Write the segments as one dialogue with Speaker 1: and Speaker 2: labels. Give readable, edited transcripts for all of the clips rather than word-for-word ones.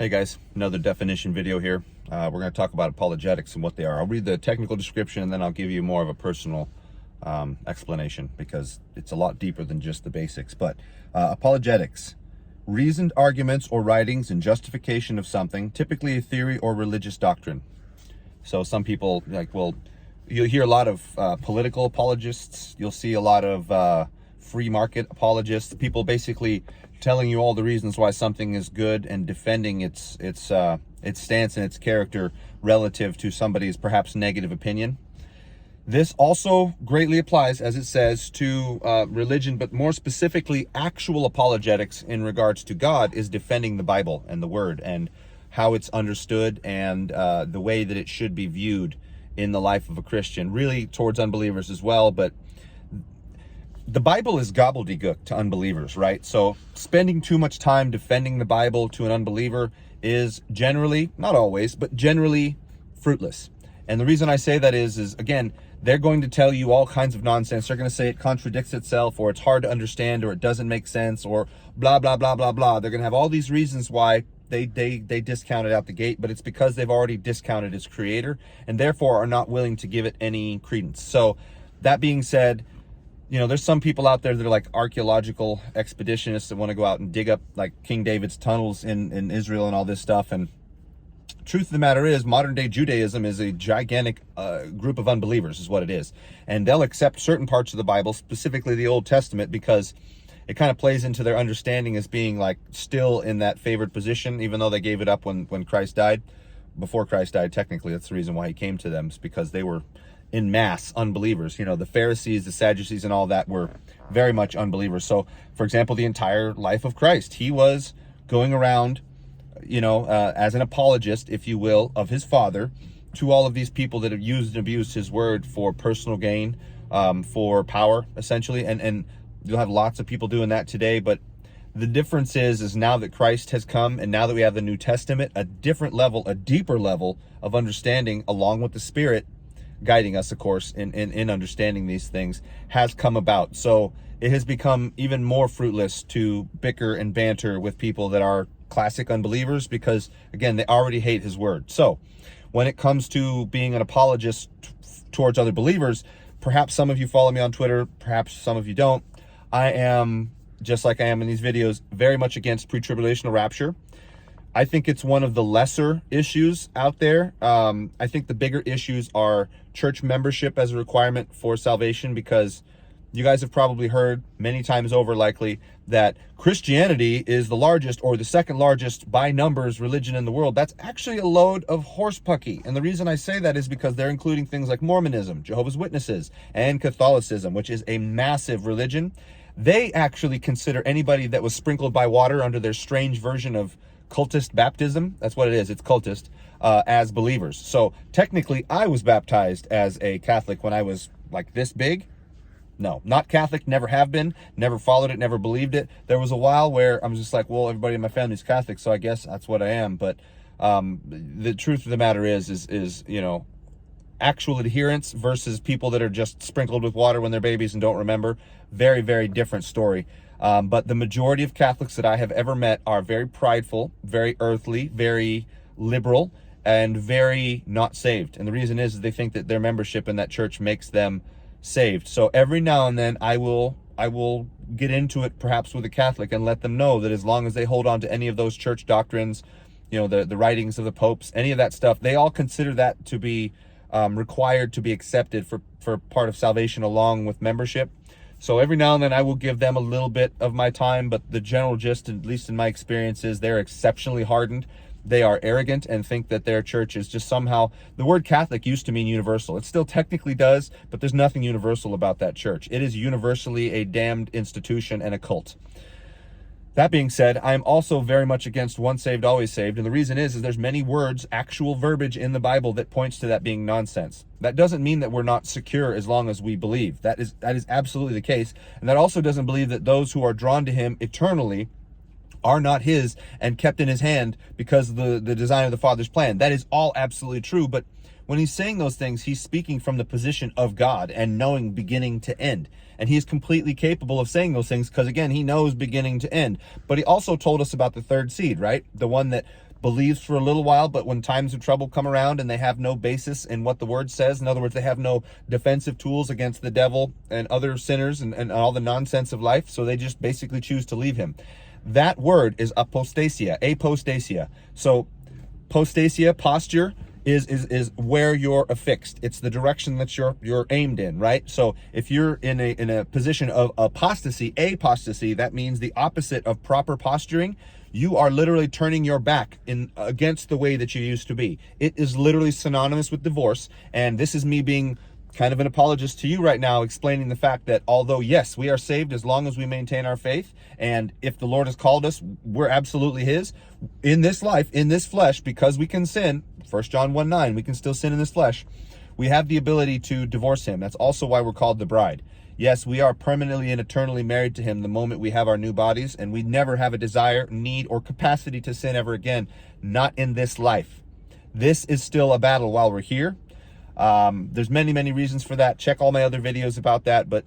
Speaker 1: Hey guys, another definition video here. We're going to talk about apologetics and what they are. I'll read the technical description and then I'll give you more of a personal explanation because it's a lot deeper than just the basics. But apologetics, reasoned arguments or writings in justification of something, typically a theory or religious doctrine. So some people you'll hear a lot of political apologists. You'll see a lot of free market apologists, people basically telling you all the reasons why something is good and defending its stance and its character relative to somebody's perhaps negative opinion. This also greatly applies, as it says, to religion, but more specifically, actual apologetics in regards to God is defending the Bible and the Word and how it's understood and the way that it should be viewed in the life of a Christian, really towards unbelievers as well. But the Bible is gobbledygook to unbelievers, right? So spending too much time defending the Bible to an unbeliever is generally, not always, but generally fruitless. And the reason I say that is again, they're going to tell you all kinds of nonsense. They're going to say it contradicts itself, or it's hard to understand, or it doesn't make sense, or blah, blah, blah, blah, blah. They're going to have all these reasons why they discount it out the gate, but it's because they've already discounted its creator and therefore are not willing to give it any credence. So that being said, there's some people out there that are like archaeological expeditionists that want to go out and dig up like King David's tunnels in Israel and all this stuff. And truth of the matter is, modern day Judaism is a gigantic group of unbelievers is what it is. And they'll accept certain parts of the Bible, specifically the Old Testament, because it kind of plays into their understanding as being like still in that favored position, even though they gave it up when Christ died. Before Christ died, technically, that's the reason why he came to them, is because they were in mass unbelievers. The Pharisees, the Sadducees, and all that were very much unbelievers. So, for example, the entire life of Christ, he was going around, as an apologist, if you will, of his Father to all of these people that have used and abused his word for personal gain, for power, essentially. And you'll have lots of people doing that today. But the difference is now that Christ has come and now that we have the New Testament, a different level, a deeper level of understanding, along with the Spirit guiding us, of course, in understanding these things, has come about. So it has become even more fruitless to bicker and banter with people that are classic unbelievers because, again, they already hate his word. So when it comes to being an apologist towards other believers, perhaps some of you follow me on Twitter, perhaps some of you don't. I am, just like I am in these videos, very much against pre-tribulational rapture. I think it's one of the lesser issues out there. I think the bigger issues are church membership as a requirement for salvation, because you guys have probably heard many times over, likely, that Christianity is the largest or the second largest by numbers religion in the world. That's actually a load of horsepucky. And the reason I say that is because they're including things like Mormonism, Jehovah's Witnesses, and Catholicism, which is a massive religion. They actually consider anybody that was sprinkled by water under their strange version of cultist baptism, that's what it is, it's cultist, as believers. So technically I was baptized as a Catholic when I was like this big. No, not Catholic, never have been, never followed it, never believed it. There was a while where I was just like, well, everybody in my family's Catholic, so I guess that's what I am. But the truth of the matter is actual adherence versus people that are just sprinkled with water when they're babies and don't remember, very, very different story. But the majority of Catholics that I have ever met are very prideful, very earthly, very liberal, and very not saved. And the reason is they think that their membership in that church makes them saved. So every now and then I will get into it perhaps with a Catholic and let them know that as long as they hold on to any of those church doctrines, the writings of the popes, any of that stuff, they all consider that to be required to be accepted for part of salvation along with membership. So every now and then I will give them a little bit of my time, but the general gist, at least in my experience, is they're exceptionally hardened. They are arrogant and think that their church is just somehow, the word Catholic used to mean universal. It still technically does, but there's nothing universal about that church. It is universally a damned institution and a cult. That being said, I'm also very much against once saved, always saved. And the reason is there's many words, actual verbiage in the Bible that points to that being nonsense. That doesn't mean that we're not secure as long as we believe. That is absolutely the case. And that also doesn't believe that those who are drawn to him eternally are not his and kept in his hand because of the design of the Father's plan. That is all absolutely true. But when he's saying those things, he's speaking from the position of God and knowing beginning to end. And he's completely capable of saying those things because, again, he knows beginning to end. But he also told us about the third seed, right? The one that believes for a little while, but when times of trouble come around and they have no basis in what the word says, in other words, they have no defensive tools against the devil and other sinners and all the nonsense of life, so they just basically choose to leave him. That word is apostasia, apostasia. So postasia, posture, is where you're affixed. It's the direction that you're aimed in, right? So if you're in a position of apostasy, that means the opposite of proper posturing. You are literally turning your back against the way that you used to be. It is literally synonymous with divorce, and this is me being kind of an apologist to you right now, explaining the fact that although, yes, we are saved as long as we maintain our faith, and if the Lord has called us, we're absolutely his. In this life, in this flesh, because we can sin, 1 John 1:9, we can still sin in this flesh, we have the ability to divorce him. That's also why we're called the bride. Yes, we are permanently and eternally married to him the moment we have our new bodies, and we never have a desire, need, or capacity to sin ever again, not in this life. This is still a battle while we're here. There's many reasons for that. Check all my other videos about that, but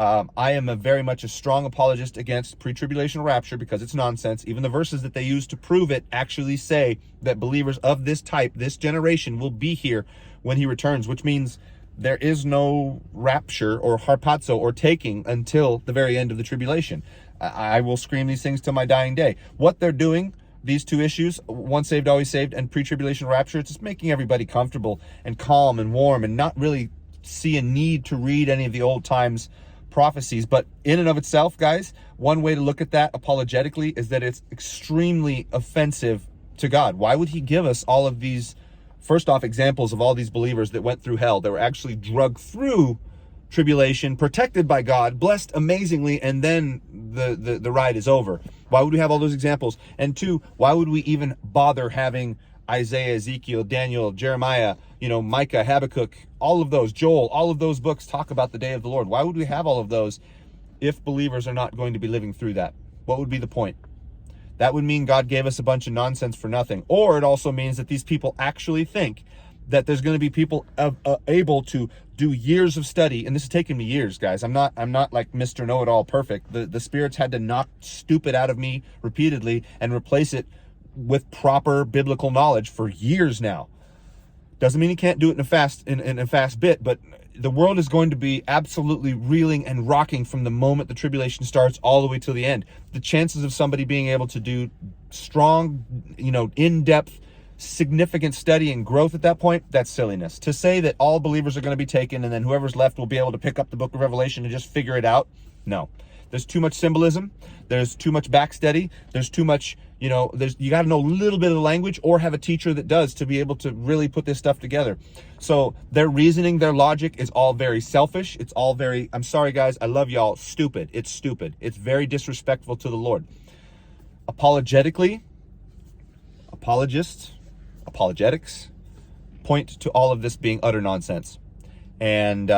Speaker 1: I am very much a strong apologist against pre-tribulational rapture because it's nonsense. Even the verses that they use to prove it actually say that believers of this type, this generation, will be here when he returns, which means there is no rapture or harpazo or taking until the very end of the tribulation. I will scream these things till my dying day. What they're doing, these two issues, once saved, always saved, and pre-tribulation rapture, it's just making everybody comfortable and calm and warm and not really see a need to read any of the old times prophecies. But in and of itself, guys, one way to look at that apologetically is that it's extremely offensive to God. Why would he give us all of these, first off, examples of all these believers that went through hell, that were actually drugged through tribulation, protected by God, blessed amazingly, and then the ride is over? Why would we have all those examples? And two, why would we even bother having Isaiah, Ezekiel, Daniel, Jeremiah, Micah, Habakkuk, all of those, Joel, all of those books talk about the day of the Lord? Why would we have all of those if believers are not going to be living through that? What would be the point? That would mean God gave us a bunch of nonsense for nothing. Or it also means that these people actually think that there's going to be people able to do years of study, and this has taken me years, guys. I'm not like Mr. Know-it-all perfect. The spirits had to knock stupid out of me repeatedly and replace it with proper biblical knowledge for years now. Doesn't mean he can't do it in a fast bit, but the world is going to be absolutely reeling and rocking from the moment the tribulation starts all the way to the end. The chances of somebody being able to do strong, in-depth, significant study and growth at that point, that's silliness. To say that all believers are going to be taken and then whoever's left will be able to pick up the book of Revelation and just figure it out, no. There's too much symbolism. There's too much backstudy. There's too much, you got to know a little bit of the language or have a teacher that does to be able to really put this stuff together. So their reasoning, their logic is all very selfish. It's all very, I'm sorry guys, I love y'all, stupid. It's stupid. It's very disrespectful to the Lord. Apologetically, apologetics point to all of this being utter nonsense. And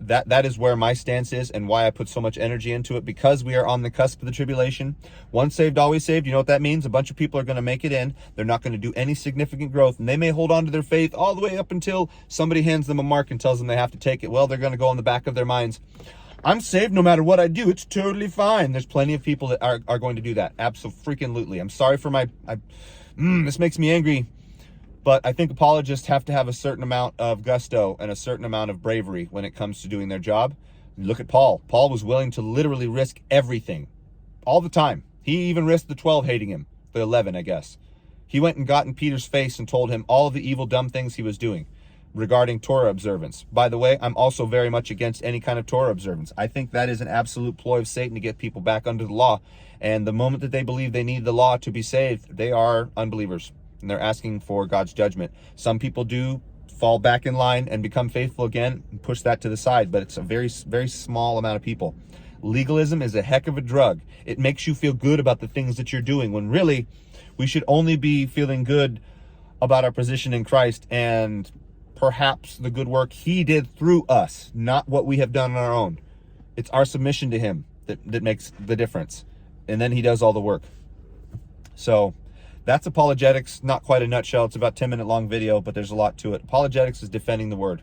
Speaker 1: that is where my stance is and why I put so much energy into it, because we are on the cusp of the tribulation. Once saved, always saved. You know what that means? A bunch of people are going to make it in. They're not going to do any significant growth, and they may hold on to their faith all the way up until somebody hands them a mark and tells them they have to take it. Well, they're going to go in the back of their minds, I'm saved no matter what I do. It's totally fine. There's plenty of people that are going to do that. Absolutely. I'm sorry for this makes me angry. But I think apologists have to have a certain amount of gusto and a certain amount of bravery when it comes to doing their job. Look at Paul. Paul was willing to literally risk everything all the time. He even risked the 12 hating him, the 11, I guess. He went and got in Peter's face and told him all of the evil, dumb things he was doing regarding Torah observance. By the way, I'm also very much against any kind of Torah observance. I think that is an absolute ploy of Satan to get people back under the law. And the moment that they believe they need the law to be saved, they are unbelievers. And they're asking for God's judgment. Some people do fall back in line and become faithful again and push that to the side, but it's a very, very small amount of people. Legalism is a heck of a drug. It makes you feel good about the things that you're doing, when really we should only be feeling good about our position in Christ and perhaps the good work he did through us, not what we have done on our own. It's our submission to him that makes the difference. And then he does all the work. So that's apologetics, not quite a nutshell. It's about 10-minute long video, but there's a lot to it. Apologetics is defending the word.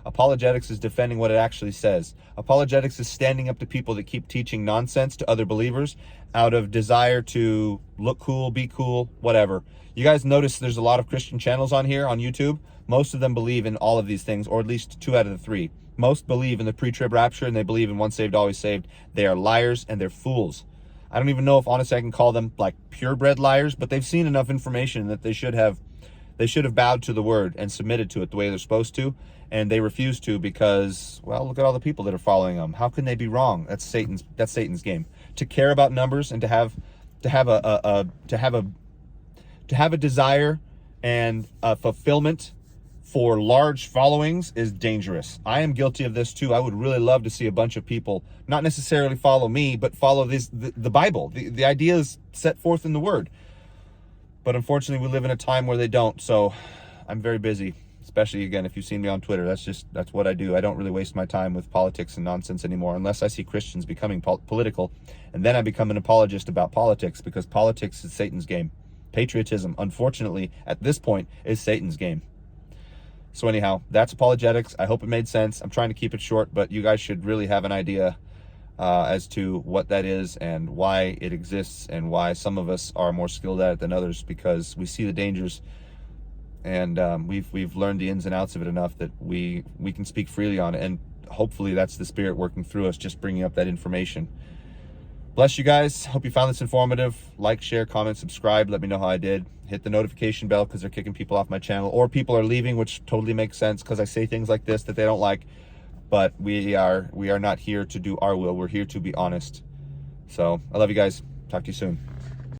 Speaker 1: Apologetics is defending what it actually says. Apologetics is standing up to people that keep teaching nonsense to other believers out of desire to look cool, be cool, whatever. You guys notice there's a lot of Christian channels on here on YouTube. Most of them believe in all of these things, or at least 2 out of the 3. Most believe in the pre-trib rapture, and they believe in once saved, always saved. They are liars and they're fools. I don't even know if honestly I can call them like purebred liars, but they've seen enough information that they should have bowed to the word and submitted to it the way they're supposed to, and they refuse to because, well, look at all the people that are following them. How can they be wrong? That's Satan's game. To care about numbers and to have a desire and a fulfillment for large followings is dangerous. I am guilty of this too. I would really love to see a bunch of people not necessarily follow me, but follow the Bible, the ideas set forth in the Word. But unfortunately, we live in a time where they don't. So I'm very busy, especially, again, if you've seen me on Twitter. That's what I do. I don't really waste my time with politics and nonsense anymore, unless I see Christians becoming political. And then I become an apologist about politics, because politics is Satan's game. Patriotism, unfortunately, at this point, is Satan's game. So anyhow, that's apologetics. I hope it made sense. I'm trying to keep it short, but you guys should really have an idea as to what that is and why it exists, and why some of us are more skilled at it than others, because we see the dangers, and we've learned the ins and outs of it enough that we can speak freely on it. And hopefully that's the Spirit working through us, just bringing up that information. Bless you guys. Hope you found this informative. Like, share, comment, subscribe. Let me know how I did. Hit the notification bell, because they're kicking people off my channel, or people are leaving, which totally makes sense because I say things like this that they don't like. But we are not here to do our will. We're here to be honest. So I love you guys. Talk to you soon.